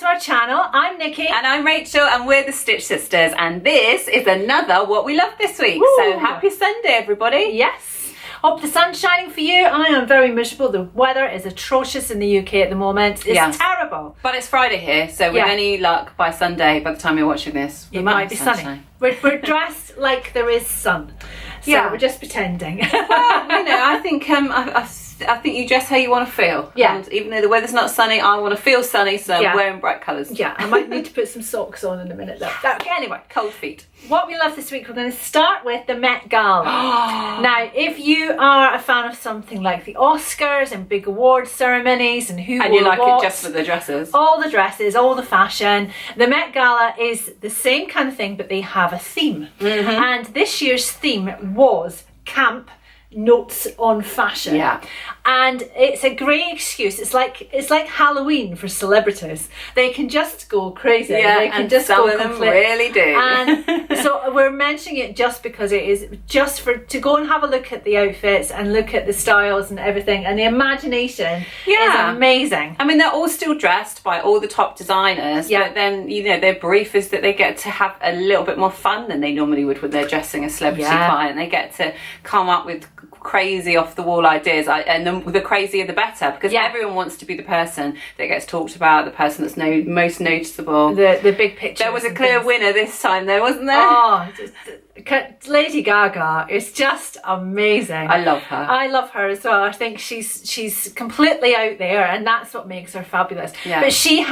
to our channel. I'm Nikki. And I'm Rachel, and we're the Stitch Sisters, and this is another What We Love this week. Woo. So happy Sunday, everybody. Yes. Hope the sun's shining for you. I am very miserable. The weather is atrocious in the UK at the moment. It's terrible. But it's Friday here, so with any luck, by Sunday, by the time you're watching this, it might be sunny. We're dressed like there is sun. So we're just pretending. Well, I think I think you dress how you want to feel. Yeah. And even though the weather's not sunny, I want to feel sunny, so I'm wearing bright colours. Yeah, I might need to put some socks on in a minute though. Anyway, cold feet. What we love this week, we're going to start with the Met Gala. Now, if you are a fan of something like the Oscars and big award ceremonies and who and you like it just for the dresses, all the dresses, all the fashion, the Met Gala is the same kind of thing, but they have a theme. Mm-hmm. And this year's theme was camp notes on fashion. Yeah. And it's a great excuse. It's like Halloween for celebrities. They can just go crazy. Yeah, they can and just some go of them complete. really do. And so we're mentioning it just because it is just to go and have a look at the outfits and look at the styles and everything, and the imagination is amazing. I mean, they're all still dressed by all the top designers, but then their brief is that they get to have a little bit more fun than they normally would when they're dressing a celebrity client. They get to come up with crazy off the wall ideas, and the crazier the better, because everyone wants to be the person that gets talked about, the person that's most noticeable, the big picture. There was a clear winner this time though, wasn't there? Oh, Lady Gaga is just amazing. I love her. I love her as well. I think she's completely out there, and that's what makes her fabulous. But she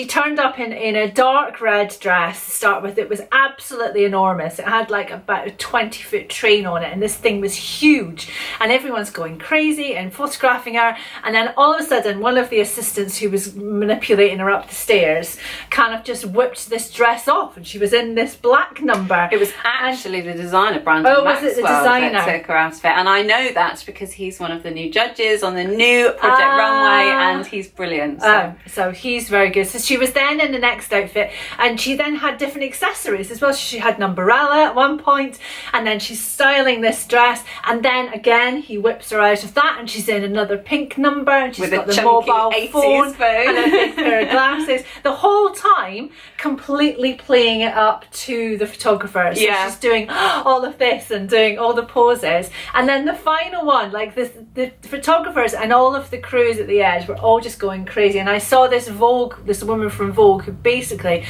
turned up in a dark red dress to start with. It was absolutely enormous. It had like about a 20-foot train on it, and this thing was huge, and everyone's going crazy and photographing her. And then all of a sudden, one of the assistants who was manipulating her up the stairs kind of just whipped this dress off, and she was in this black number. It was actually the designer, Brandon Maxwell, was it the designer that took her out of it, and I know that because he's one of the new judges on the new Project Runway, and he's brilliant. So he's very good. So she was then in the next outfit, and she then had different accessories as well. She had an umbrella at one point, and then she's styling this dress, and then again he whips her out of that, and she's in another pink number, and she's got the mobile phone and a big pair of glasses. The whole time completely playing it up to the photographers. So she's doing all of this and doing all the poses, and then the final one, like the photographers and all of the crews at the edge were all just going crazy. And I saw this woman from Vogue who basically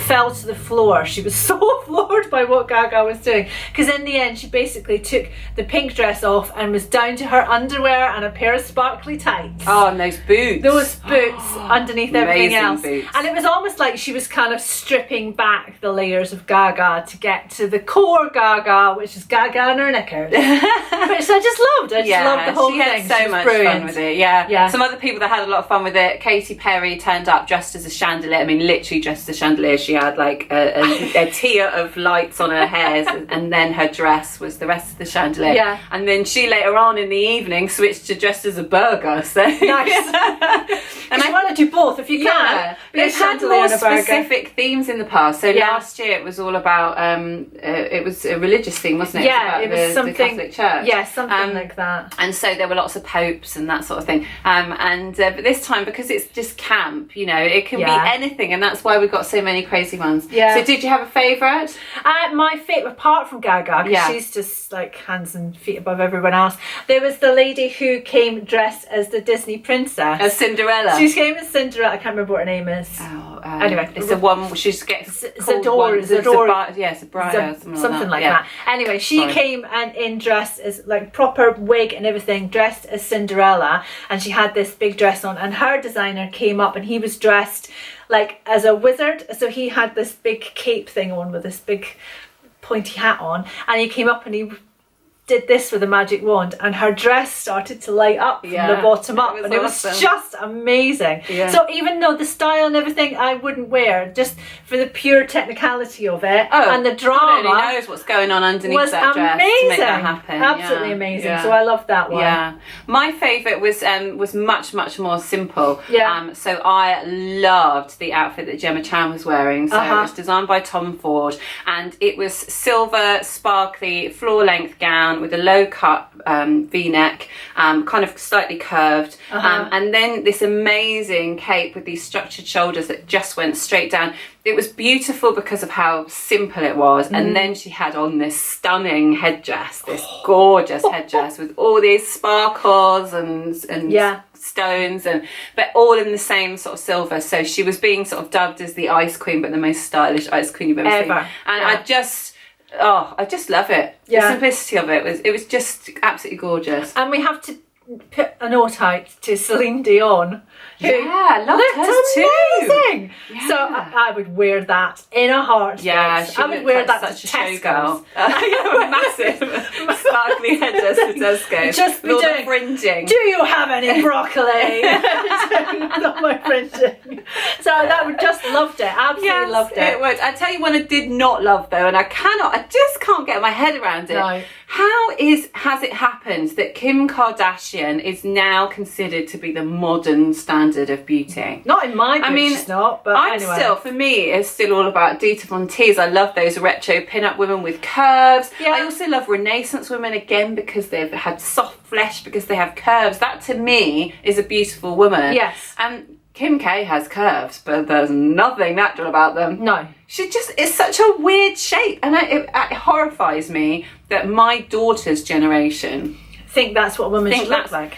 fell to the floor. She was so floored by what Gaga was doing, because in the end she basically took the pink dress off and was down to her underwear and a pair of sparkly tights. Oh, and those boots Underneath everything else. Boots. And it was almost like she was kind of stripping back the layers of Gaga to get to the core Gaga, which is Gaga in her knickers. Which I just loved. I just loved the whole thing. She had so much fun with it. Yeah. Some other people that had a lot of fun with it. Katy Perry turned up dressed as a chandelier. I mean, literally dressed as a chandelier. She had like a tier of lights on her hairs, and then her dress was the rest of the chandelier. Yeah. And then she later on in the evening switched to dressed as a burger. So nice. And I want to do both if you can. They've had more specific themes in the past. So last year it was all about it was a religious theme, wasn't it? Yeah, it was something. The Catholic Church. Yeah, something like that. And so there were lots of popes and that sort of thing. But this time, because it's just camp, it can be anything, and that's why we've got so many crazy ones. Yeah. So did you have a favourite? My favourite, apart from Gaga, because she's just like hands and feet above everyone else, there was the lady who came dressed as the Disney princess. As Cinderella. She came as Cinderella. I can't remember what her name is. Anyway, it's the one she gets Zadora, something like that. Anyway, she came in dressed as like proper wig and everything, dressed as Cinderella, and she had this big dress on, and her designer came up and he was dressed like as a wizard, so he had this big cape thing on with this big pointy hat on, and he came up and he did this with a magic wand, and her dress started to light up from the bottom up, and it was just amazing. So even though the style and everything I wouldn't wear, just for the pure technicality of it and the drama, nobody knows what's going on underneath that dress to make that happen. Absolutely amazing. So I loved that one. My favourite was much more simple. So I loved the outfit that Gemma Chan was wearing. So it was designed by Tom Ford, and it was silver, sparkly, floor length gown. down with a low cut V-neck, kind of slightly curved, and then this amazing cape with these structured shoulders that just went straight down. It was beautiful because of how simple it was, and then she had on this stunning headdress, this gorgeous headdress with all these sparkles and stones, but all in the same sort of silver. So she was being sort of dubbed as the Ice Queen, but the most stylish Ice Queen you've ever seen. And I just love it. The simplicity of it was just absolutely gorgeous. And we have to put a note out to Celine Dion, who loved hers amazing. too. So I would wear that in a heartbeat. Yeah, I would wear that such to a Tesco's. showgirl. Massive sparkly headdress for Tesco. Just be all doing the fringing. Do you have any broccoli? Not my fringing. So that would just loved it. Absolutely loved it. It would. I tell you one I did not love though, and I just can't get my head around it. No. How has it happened that Kim Kardashian is now considered to be the modern standard of beauty? Not in my book, she's not, but anyway. For me, it's still all about Dita Von Teese. I love those retro pin-up women with curves. Yeah. I also love Renaissance women again because they've had soft flesh, because they have curves. That to me is a beautiful woman. Yes. And Kim K has curves, but there's nothing natural about them. No. She just is such a weird shape, and it horrifies me that my daughter's generation think that's what a woman should look like.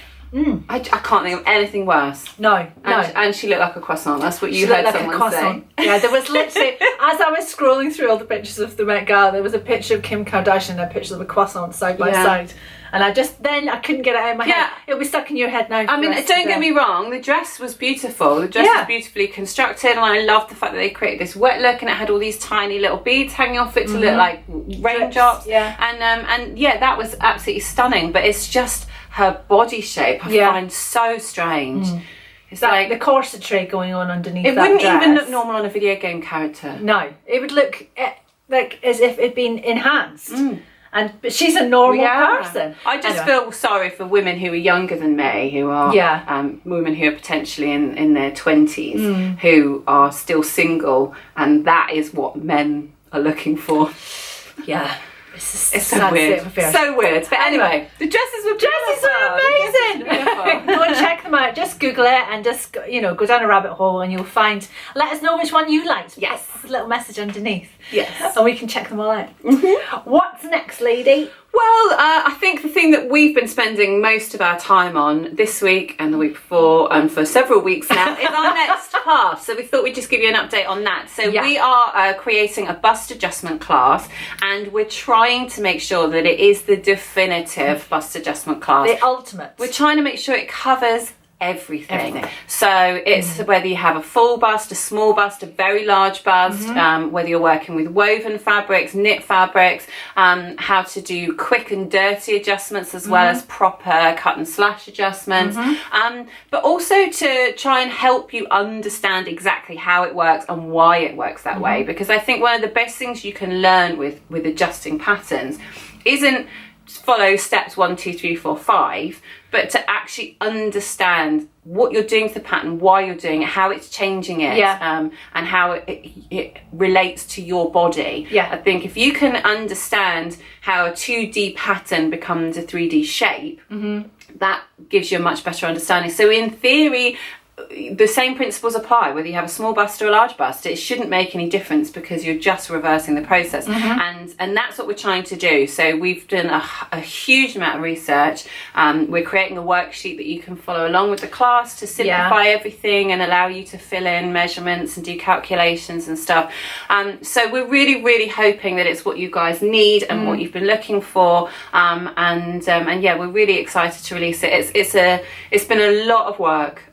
I can't think of anything worse. No. And she looked like a croissant. That's what you She heard looked like someone a say. croissant. Yeah, there was literally, as I was scrolling through all the pictures of the Met Gala, there was a picture of Kim Kardashian and a picture of a croissant side by side. And I couldn't get it out of my head. It'll be stuck in your head now. I mean, don't get me wrong, the dress was beautiful. The dress was beautifully constructed, and I loved the fact that they created this wet look, and it had all these tiny little beads hanging off it to look like raindrops. And that was absolutely stunning. But it's just her body shape I find so strange. It's like the corsetry going on underneath that wouldn't dress. even look normal on a video game character. No, it would look like as if it'd been enhanced. But she's a normal person. I just feel sorry for women who are younger than me, who are women who are potentially in their 20s, who are still single, and that is what men are looking for. Yeah. It's so weird. So weird. But anyway, the dresses were amazing. Go and check them out. Just Google it and just go down a rabbit hole, and you'll find. Let us know which one you liked. Yes. Put a little message underneath. Yes. And we can check them all out. What's next, lady? Well, I think the thing that we've been spending most of our time on this week and the week before, and for several weeks now, is our next class. So we thought we'd just give you an update on that. So we are creating a bust adjustment class, and we're trying to make sure that it is the definitive bust adjustment class. The ultimate. We're trying to make sure it covers everything. So it's whether you have a full bust, a small bust, a very large bust, whether you're working with woven fabrics, knit fabrics, how to do quick and dirty adjustments as well as proper cut and slash adjustments, but also to try and help you understand exactly how it works and why it works that way, because I think one of the best things you can learn with adjusting patterns isn't follow steps 1, 2, 3, 4, 5, but to actually understand what you're doing to the pattern, why you're doing it, how it's changing it, and how it relates to your body. I think if you can understand how a 2D pattern becomes a 3D shape, that gives you a much better understanding. So in theory, the same principles apply whether you have a small bust or a large bust. It shouldn't make any difference because you're just reversing the process, and that's what we're trying to do. So we've done a huge amount of research. We're creating a worksheet that you can follow along with the class to simplify everything and allow you to fill in measurements and do calculations and stuff. So we're really hoping that it's what you guys need and what you've been looking for, and we're really excited to release it. It's been a lot of work.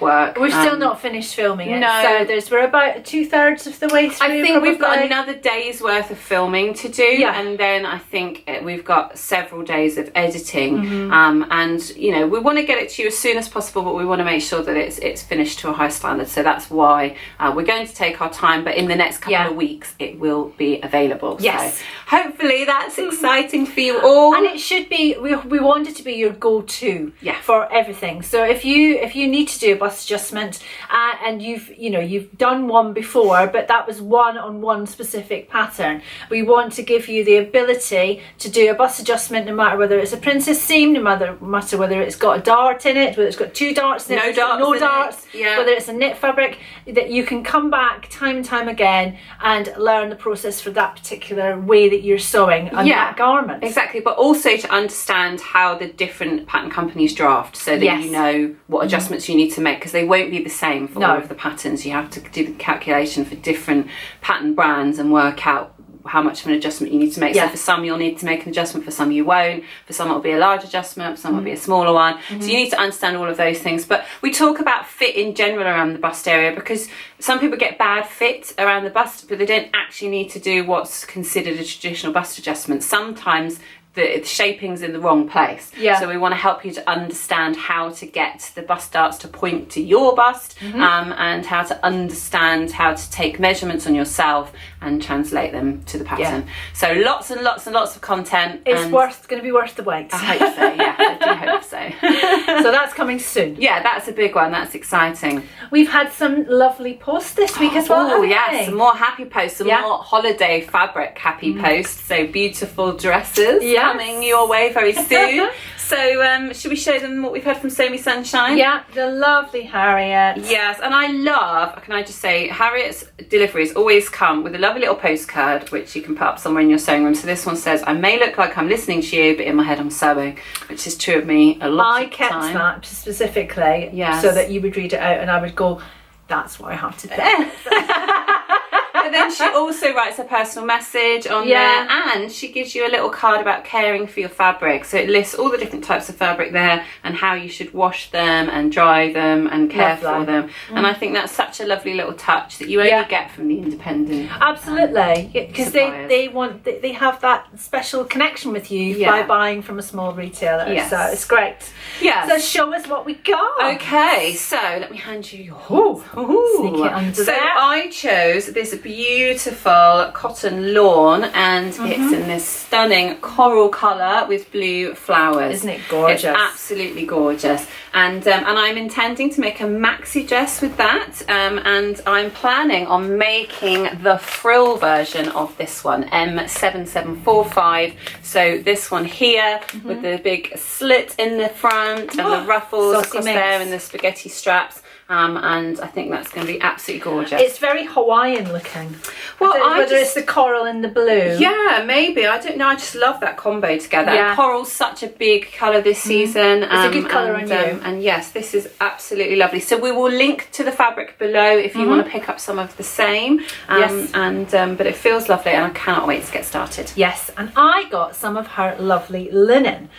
We're still not finished filming it. No. So we're about 2/3 of the way through. I think we've got another day's worth of filming to do, and then I think we've got several days of editing, and we want to get it to you as soon as possible, but we want to make sure that it's finished to a high standard. So that's why we're going to take our time, but in the next couple of weeks it will be available. Yes. So hopefully that's exciting for you all, and it should be. We want it to be your go-to for everything. So if you need to do a bust bust adjustment, and you've done one before, but that was one on one specific pattern. We want to give you the ability to do a bust adjustment no matter whether it's a princess seam, no matter whether it's got a dart in it, whether it's got 2 darts in it, no darts, whether it's a knit fabric, that you can come back time and time again and learn the process for that particular way that you're sewing on that garment. Exactly, but also to understand how the different pattern companies draft, so that you know what adjustments you need to make, because they won't be the same for all of the patterns. You have to do the calculation for different pattern brands and work out how much of an adjustment you need to make. So for some you'll need to make an adjustment, for some you won't, for some it'll be a large adjustment, for some it'll be a smaller one. So you need to understand all of those things. But we talk about fit in general around the bust area, because some people get bad fit around the bust, but they don't actually need to do what's considered a traditional bust adjustment. Sometimes the shaping's in the wrong place. So we want to help you to understand how to get the bust darts to point to your bust, and how to understand how to take measurements on yourself and translate them to the pattern. So lots and lots and lots of content. It's going to be worth the wait. I hope so, yeah, I do hope so. So that's coming soon. Yeah, that's a big one. That's exciting. We've had some lovely posts this week as well. Oh, yes, some more happy posts, some more holiday fabric happy posts. So beautiful dresses coming your way very soon. So should we show them what we've had from Sew Me Sunshine? Yeah, the lovely Harriet. Yes, and I love, can I just say, Harriet's deliveries always come with a lovely little postcard, which you can put up somewhere in your sewing room. So this one says, I may look like I'm listening to you, but in my head I'm sewing, which is true of me a lot of the time. I kept that specifically so that you would read it out and I would go, that's what I have to do. But then she also writes a personal message on there, and she gives you a little card about caring for your fabric. So it lists all the different types of fabric there and how you should wash them and dry them and care for them. And I think that's such a lovely little touch that you only get from the independent. Absolutely, because they have that special connection with you by buying from a small retailer. So it's great. So show us what we got. Okay, so let me hand you your Sneak it under there. I chose this beautiful cotton lawn, and it's in this stunning coral colour with blue flowers. Isn't it gorgeous? It's absolutely gorgeous. And I'm intending to make a maxi dress with that, and I'm planning on making the frill version of this one, M7745. So this one here with the big slit in the front and the ruffles across there and the spaghetti straps. And I think that's going to be absolutely gorgeous. It's very Hawaiian looking. Well, whether it's the coral and the blue. Yeah, maybe. I don't know. I just love that combo together. And coral's such a big colour this season. It's a good colour on you. And yes, this is absolutely lovely. So we will link to the fabric below if you want to pick up some of the same. But it feels lovely, and I cannot wait to get started. Yes, and I got some of her lovely linen.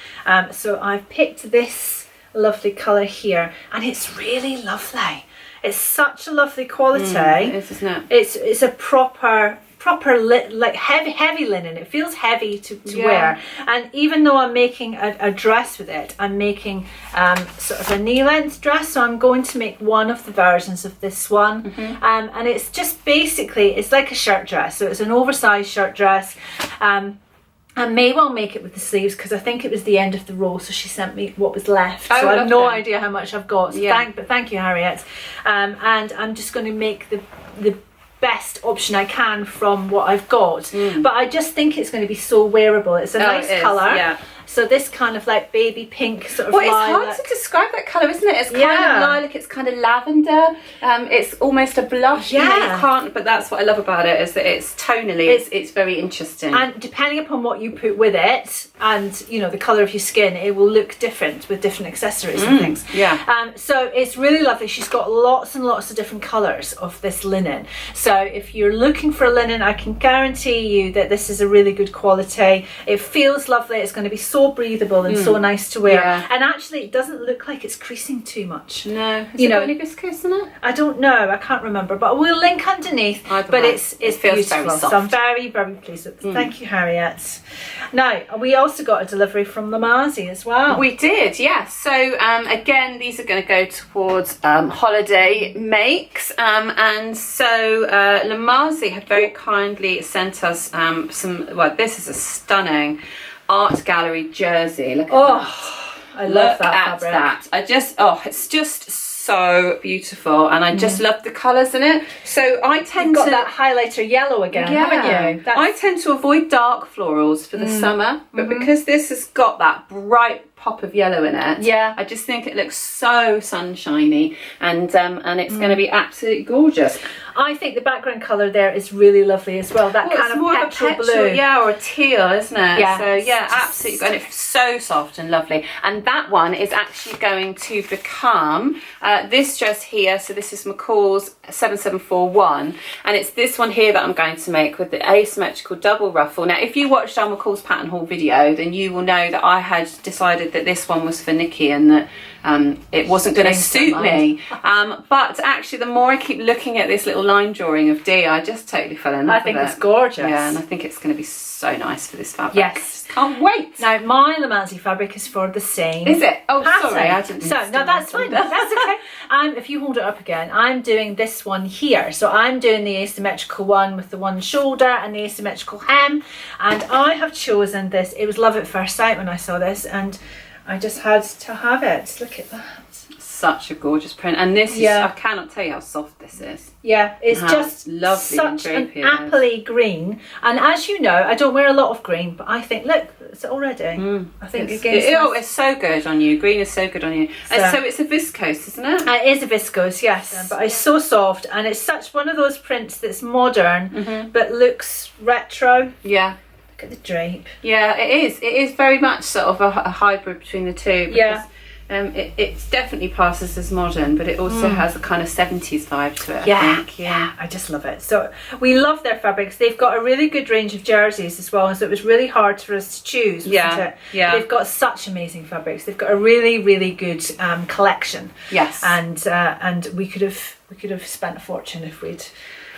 So I've picked this lovely colour here, and it's really lovely. It's such a lovely quality. It is, isn't it? It's a proper like heavy linen. It feels heavy to wear, and even though I'm making a dress with it, I'm making sort of a knee-length dress, so I'm going to make one of the versions of this one. And it's just basically, it's like a shirt dress, so it's an oversized shirt dress. I may well make it with the sleeves, because I think it was the end of the roll, so she sent me what was left. So I have no idea how much I've got. So thank you, Harriet. And I'm just going to make the best option I can from what I've got. But I just think it's going to be so wearable. It's a nice colour. So this kind of like baby pink sort of lilac. It's hard to describe that colour, isn't it? It's kind of lilac, it's kind of lavender. It's almost a blush. You can't, but that's what I love about it, is that it's tonally, it's very interesting. And depending upon what you put with it, and the colour of your skin, it will look different with different accessories and things. So it's really lovely. She's got lots and lots of different colours of this linen. So if you're looking for a linen, I can guarantee you that this is a really good quality. It feels lovely. It's going to be so breathable and so nice to wear, and actually it doesn't look like it's creasing too much. No, has it got any viscose in it? I don't know, I can't remember, but we'll link underneath. But it feels beautiful, very soft. So I'm very, very pleased with it. Thank you, Harriet. Now we also got a delivery from Lamazi as well. We did, yes. So again, these are going to go towards holiday makes, and so Lamazi have very kindly sent us this is a stunning art gallery jersey. Look at that. I love that fabric. That. It's just so beautiful, and I just love the colours in it. So I tend You've got to that highlighter yellow again, haven't you? I tend to avoid dark florals for the summer, but because this has got that bright pop of yellow in it, I just think it looks so sunshiny, and it's going to be absolutely gorgeous. I think the background colour there is really lovely as well. That kind of more petrol of a blue. or a teal, isn't it? Yeah. So yeah, absolutely, and it's so soft and lovely. And that one is actually going to become this dress here. So this is McCall's 7741, and it's this one here that I'm going to make with the asymmetrical double ruffle. Now, if you watched our McCall's pattern haul video, then you will know that I had decided that this one was for Nikki, and that it wasn't going to suit me. But actually, the more I keep looking at this little line drawing of Dee, I just totally fell in love with it. I think it's gorgeous. Yeah, and I think it's going to be so nice for this fabric. Yes. Can't wait. Now, my Lamazi fabric is for the same. Is it? Oh, pattern. sorry, I didn't. So, no, that's fine. That's okay. If you hold it up again, I'm doing this one here. So I'm doing the asymmetrical one with the one shoulder and the asymmetrical hem. And I have chosen this. It was love at first sight when I saw this, and I just had to have it. Look at that. Such a gorgeous print, and this is, I cannot tell you how soft this is. Yeah, it's just lovely, such an appley green. And as you know, I don't wear a lot of green, but I think, look, it's already. I think it's so good on you. Green is so good on you. So it's a viscose, isn't it? It is a viscose, yes, but it's so soft, and it's such one of those prints that's modern but looks retro. Yeah. Look at the drape. Yeah, it is. It is very much sort of a hybrid between the two. Because, it definitely passes as modern, but it also has a kind of 70s vibe to it, I think. Yeah, I just love it. So we love their fabrics. They've got a really good range of jerseys as well, and so it was really hard for us to choose, wasn't it? Yeah. They've got such amazing fabrics. They've got a really, really good collection. Yes. And we could have spent a fortune if we'd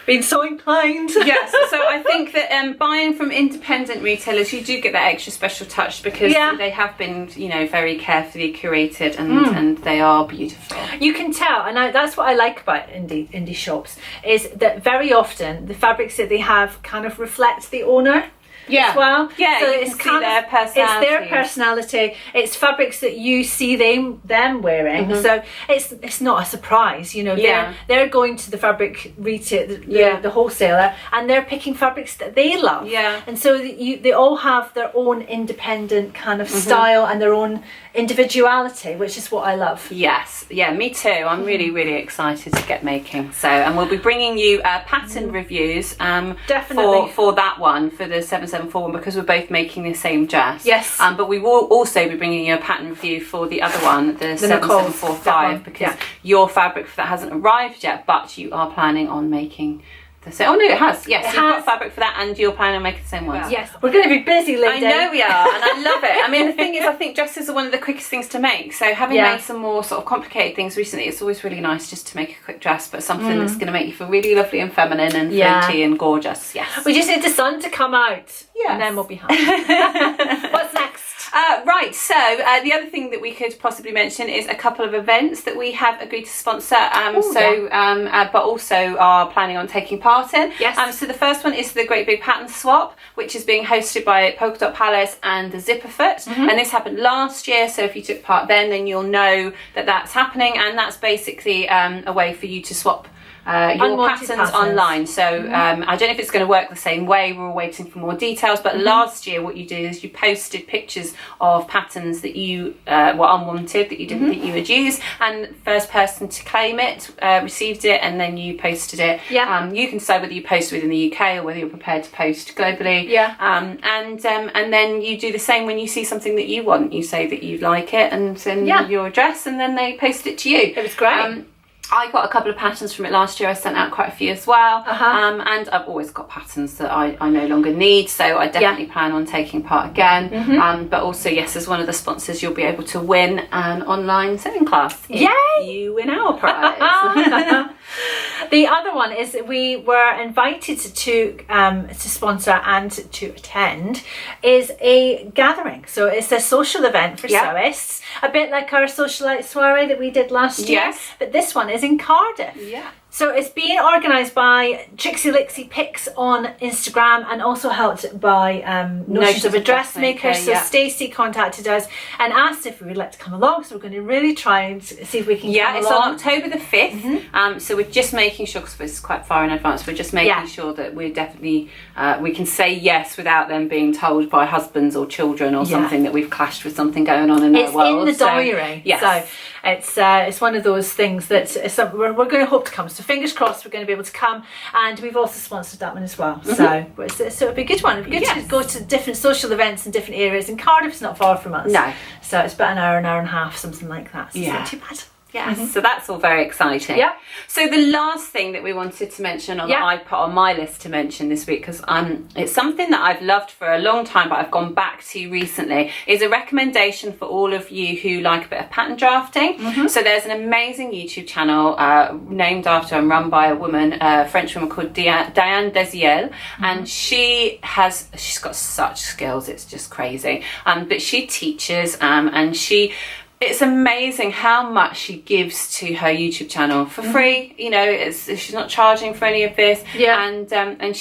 been so inclined. Yes, so I think that buying from independent retailers, you do get that extra special touch because they have been, very carefully curated, and they are beautiful. You can tell, and that's what I like about indie shops, is that very often the fabrics that they have kind of reflect the owner. As well. Yeah, so it's kind of their personality. It's their personality. It's fabrics that you see them wearing. So it's not a surprise, They're going to the fabric retail, the wholesaler, and they're picking fabrics that they love. Yeah. And so they all have their own independent kind of style and their own individuality, which is what I love. Yes, yeah, me too. I'm really, really excited to get making. So, and we'll be bringing you pattern reviews definitely for that one, for the 774 one, because we're both making the same dress. Yes. But we will also be bringing you a pattern review for the other one, the 7745, because your fabric for that hasn't arrived yet, but you are planning on making oh no, it has. Yes, you've got fabric for that, and you're planning on making the same ones. Yes, we're going to be busy, lady. I know we are, and I love it. I mean, the thing is, I think dresses are one of the quickest things to make. So having made some more sort of complicated things recently, it's always really nice just to make a quick dress, but something that's going to make you feel really lovely and feminine and floaty and gorgeous. Yes. We just need the sun to come out, and then we'll be happy. What's next? Right, so the other thing that we could possibly mention is a couple of events that we have agreed to sponsor, but also are planning on taking part in. Yes. So the first one is the Great Big Pattern Swap, which is being hosted by Polka Dot Palace and the Zipperfoot, and this happened last year, so if you took part then you'll know that that's happening, and that's basically a way for you to swap your patterns online. So I don't know if it's going to work the same way. We're all waiting for more details, but last year what you did is you posted pictures of patterns that you were unwanted, that you didn't think you would use, and first person to claim it received it, and then you posted it. You can decide whether you post within the UK or whether you're prepared to post globally. And then you do the same when you see something that you want. You say that you like it and send your address, and then they post it to you. It was great. I got a couple of patterns from it last year. I sent out quite a few as well. And I've always got patterns that I no longer need, so I definitely plan on taking part again. But also, yes, as one of the sponsors, you'll be able to win an online sewing class. Yay! You win our prize. The other one is we were invited to sponsor and to attend is a gathering. So it's a social event for sewists, a bit like our socialite soiree that we did last year. But this one is in Cardiff. So it's being organised by Trixie Lixie Pics on Instagram, and also helped by Notions of a Dressmaker. So Stacey contacted us and asked if we would like to come along. So we're going to really try and see if we can come along. Yeah, it's on October the 5th. So we're just making sure, because it's quite far in advance, we're just making sure that we're definitely, we can say yes without them being told by husbands or children or something that we've clashed with something going on in their world. It's in the diary. So it's one of those things that we're going to hope to come. So fingers crossed we're going to be able to come, and we've also sponsored that one as well. So it'll be a good one. It'll be good to go to different social events in different areas, and Cardiff's not far from us. No. So it's about an hour and a half, something like that. So it's not too bad. Yes, so that's all very exciting. Yeah. So the last thing that we wanted to mention, that I put on my list to mention this week, because it's something that I've loved for a long time, but I've gone back to recently, is a recommendation for all of you who like a bit of pattern drafting. So there's an amazing YouTube channel named after and run by a woman, a French woman called Diane Deziel, and she's got such skills, it's just crazy. But she teaches, and it's amazing how much she gives to her YouTube channel for free. You know, she's not charging for any of this. Yeah. And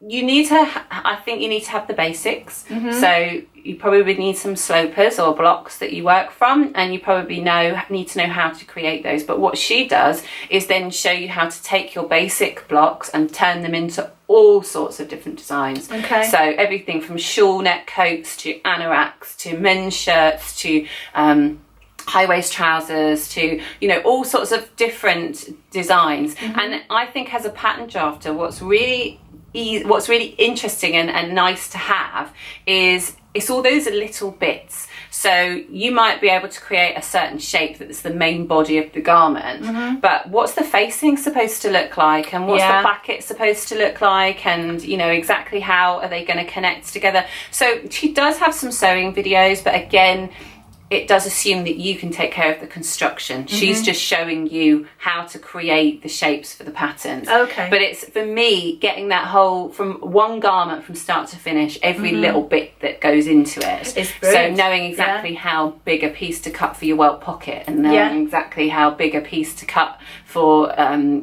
you need to, I think you need to have the basics. So you probably would need some slopers or blocks that you work from, and you probably need to know how to create those. But what she does is then show you how to take your basic blocks and turn them into all sorts of different designs. Okay. So everything from shawl neck coats to anoraks to men's shirts to high waist trousers to, you know, all sorts of different designs. And I think as a pattern drafter, what's really interesting and nice to have is it's all those little bits. So you might be able to create a certain shape that's the main body of the garment, but what's the facing supposed to look like, and what's the placket supposed to look like, and you know exactly how are they going to connect together. So she does have some sewing videos, but again, it does assume that you can take care of the construction. She's just showing you how to create the shapes for the patterns. Okay. But it's, for me, getting that whole, from one garment from start to finish, every little bit that goes into it. It's so brilliant. knowing exactly how big a piece to cut for your welt pocket, and knowing exactly how big a piece to cut for,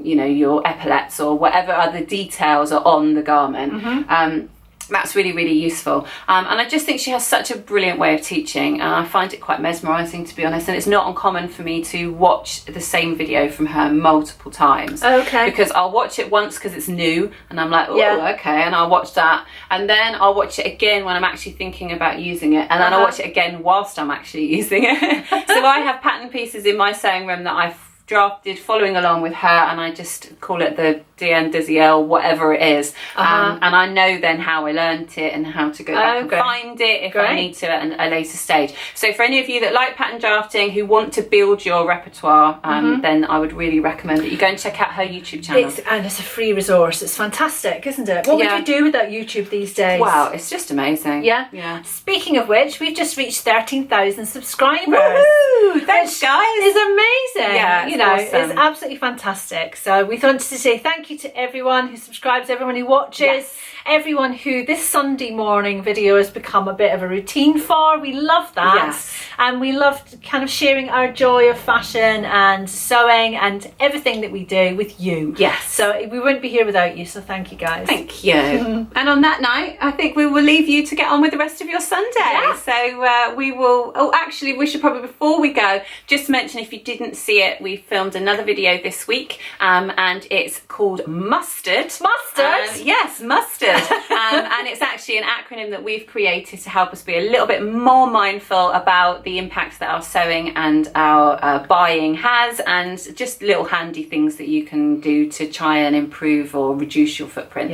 you know, your epaulettes or whatever other details are on the garment. That's really, really useful. And I just think she has such a brilliant way of teaching, and I find it quite mesmerising, to be honest. And it's not uncommon for me to watch the same video from her multiple times. Okay. Because I'll watch it once because it's new, and I'm like, oh, okay, and I'll watch that. And then I'll watch it again when I'm actually thinking about using it. And then I'll watch it again whilst I'm actually using it. So I have pattern pieces in my sewing room that I've drafted following along with her, and I just call it the Diane Deziel whatever it is, and I know then how I learnt it and how to go back and find it if I need to at a later stage. So for any of you that like pattern drafting, who want to build your repertoire, then I would really recommend that you go and check out her YouTube channel. It's a free resource. It's fantastic, isn't it? What would you do without YouTube these days? Wow, it's just amazing. Yeah. Speaking of which, we've just reached 13,000 subscribers. Woohoo! Thanks, guys. It's amazing. Yeah, it's absolutely fantastic. So we wanted to say thank you to everyone who subscribes, everyone who watches, everyone who this Sunday morning video has become a bit of a routine for. We love that. And we love kind of sharing our joy of fashion and sewing and everything that we do with you. So we wouldn't be here without you, so thank you guys. Thank you. And on that note, I think we will leave you to get on with the rest of your Sunday. So we will, actually we should probably, before we go, just mention, if you didn't see it, we filmed another video this week, and it's called Mustard. Yes, Mustard. And it's actually an acronym that we've created to help us be a little bit more mindful about the impact that our sewing and our buying has, and just little handy things that you can do to try and improve or reduce your footprint.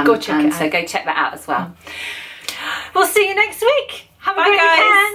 Go check it out. So go check that out as well. We'll see you next week. Have a Bye, great guys. weekend.